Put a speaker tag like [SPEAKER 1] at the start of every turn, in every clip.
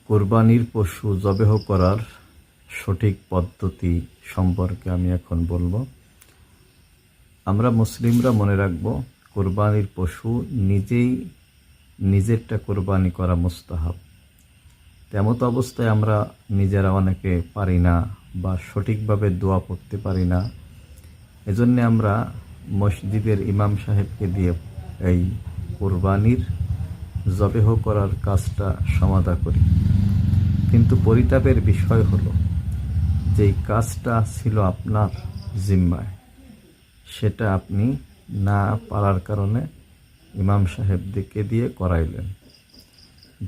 [SPEAKER 1] কোরবানির পশু জবেহ করার সঠিক পদ্ধতি সম্পর্কে আমি এখন বলবো। আমরা মুসলিমরা মনে রাখব, কোরবানির পশু নিজেরটা কোরবানি করা মুস্তাহাব। তেমত অবস্থায় আমরা নিজেরা অনেকে পারি না বা সঠিকভাবে দোয়া পড়তে পারি না। এজন্য আমরা মসজিদের ইমাম সাহেবকে দিয়ে এই কোরবানির জবেহ করার কাজটা সমাধা করি। কিন্তু পরিতাপের বিষয় হলো, যেই কাজটা ছিল আপনার জিম্মায়, সেটা আপনি না পারার কারণে ইমাম সাহেবদেরকে দিয়ে করাইলেন।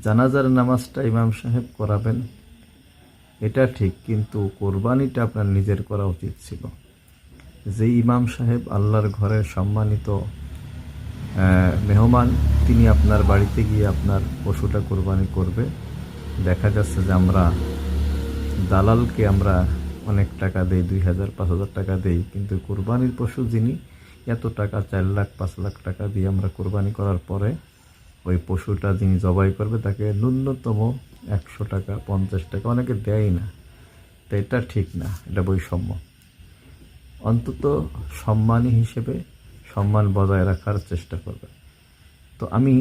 [SPEAKER 1] জানাজার নামাজটা ইমাম সাহেব করাবেন, এটা ঠিক, কিন্তু কোরবানিটা আপনার নিজের করা উচিত ছিল। যে ইমাম সাহেব আল্লাহর ঘরের সম্মানিত মেহমান, তিনি আপনার বাড়িতে গিয়ে আপনার পশুটা কোরবানি করবে। দেখা যাচ্ছে যে আমরা দালালকে আমরা অনেক টাকা দেই, 2000 5000 টাকা দেই, কিন্তু কোরবানির পশু যিনি এত টাকা 4 লাখ 5 লাখ টাকা দিয়ে আমরা কোরবানি করার পরে ওই পশুটা যিনি জবাই করবে তাকে ন্যূনতম 100 টাকা 50 টাকা অনেকে দেয় না। তো এটা ঠিক না, এটা বৈষম্য। অন্তত সম্মানী হিসেবে সম্মান বজায় রাখার চেষ্টা করবে। তো আমি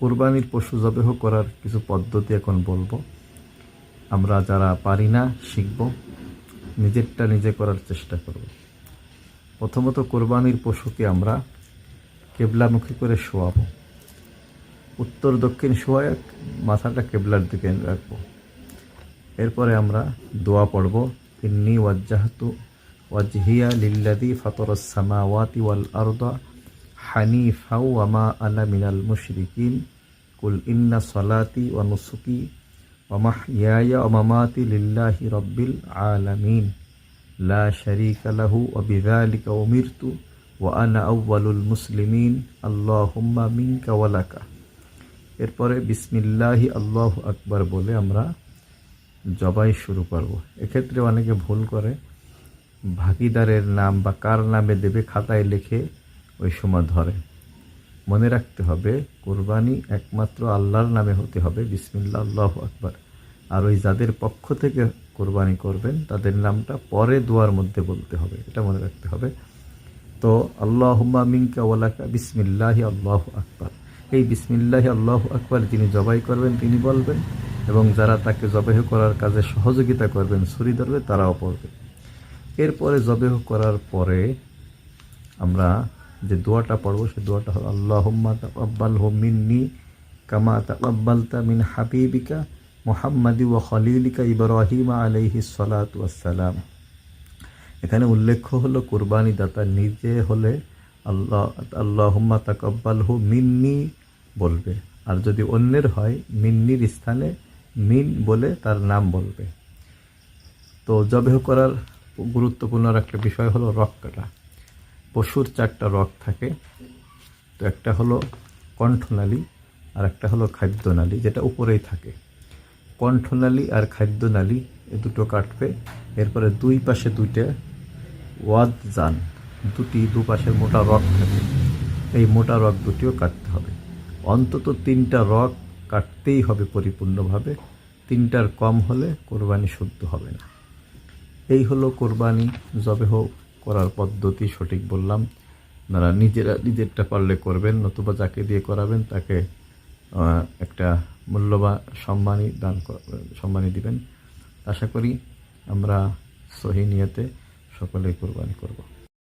[SPEAKER 1] কোরবানির পশু জবেহ করার কিছু পদ্ধতি এখন বলবো। আমরা যারা পারি না শিখব, নিজেরটা নিজে করার চেষ্টা করব। প্রথমত কোরবানির পশুকে আমরা কেবলামুখী করে শোয়াবো। উত্তর দক্ষিণ শোয়ায় মাথাটা কেবলার দিকে রাখবো। এরপরে আমরা দোয়া পড়ব, ইন্নী ওয়াজ্জাহতু ওয়াজহিয়া লিল্লাযী ফাতারাস সামাওয়াতি ওয়াল আরদা হানিফাও ওয়া মা আনা মিনাল মুশরিকিন কুল ইন্না সলাতি ওয়া নুসুকি ওয়া মাহইয়ায়া ওয়া মামাতি লিল্লাহি রাব্বিল আলামিন লা শারীকা লাহু ওয়া বিযালিকা উমিরতু ওয়া আনা আউয়ালুল মুসলিমিন আল্লাহুম্মা মিনকা ওয়া লাকা। এরপরে বিসমিল্লাহি আল্লাহু আকবার বলে আমরা জবাই শুরু করব। এক্ষেত্রে অনেকে ভুল করে, ভাগিদারের নাম বা কার নামে দেবে খাতায় লিখে ওই সময় ধরে। মনে রাখতে হবে, কোরবানি একমাত্র আল্লাহর নামে হতে হবে, বিসমিল্লাহ আল্লাহু আকবার। আর ওই যাদের পক্ষ থেকে কোরবানি করবেন তাদের নামটা পরে দোয়ার মধ্যে বলতে হবে, এটা মনে রাখতে হবে। তো আল্লাহুম্মা মিনকা ওয়া লাকা বিসমিল্লাহি আল্লাহু আকবার, এই বিসমিল্লাহি আল্লাহু আকবার যিনি জবাই করবেন তিনি বলবেন, এবং যারা তাকে জবাই করার কাজে সহযোগিতা করবেন, ছুরি ধরবে, তারাও পড়বে। এরপরে জবেহ করার পরে আমরা যে দোয়াটা পড়ব, সেই দোয়াটা হলো আল্লাহুম্মা তাকাব্বালহু মিন্নি কামা তাকাব্বালতা মিন হাবিবিকা মুহাম্মাদি ওয়া খলিলিকা ইব্রাহিম আলাইহিস সালাতু ওয়াস সালাম। এখানে উল্লেখ্য হলো কুরবানি দাতা নিজে হলে আল্লাহুম্মা তাকাব্বালহু মিন্নি বলবে, আর যদি অন্যের হয় মিন্নির স্থানে মিন বলে তার নাম বলবে। তো জবেহ করার গুরুত্বপূর্ণ একটা বিষয় হলো রগ কাটা। পশুর 4টা রগ থাকে। তো একটা হলো কণ্ঠনালী, আর একটা হলো খাদ্যনালী, যেটা উপরেই থাকে। কণ্ঠনালী আর খাদ্যনালী এ দুটো কাটবে। এরপরে দুই পাশে 2টা ওয়াদজান, দুপাশের মোটা রগ থাকে, এই মোটা রগ দুটিও কাটতে হবে। অন্তত 3টা রগ কাটতেই হবে পরিপূর্ণভাবে, 3টার কম হলে কোরবানি শুদ্ধ হবে না। এই হলো কোরবানি জবেহ করার পদ্ধতি, সঠিক বললাম। আপনারা নিজেরটা পারলে করবেন, নতুবা যাকে দিয়ে করাবেন তাকে একটা মূল্যবান সম্মানী দিবেন। আশা করি আমরা সহি নিয়তে সকলেই কোরবানি করব।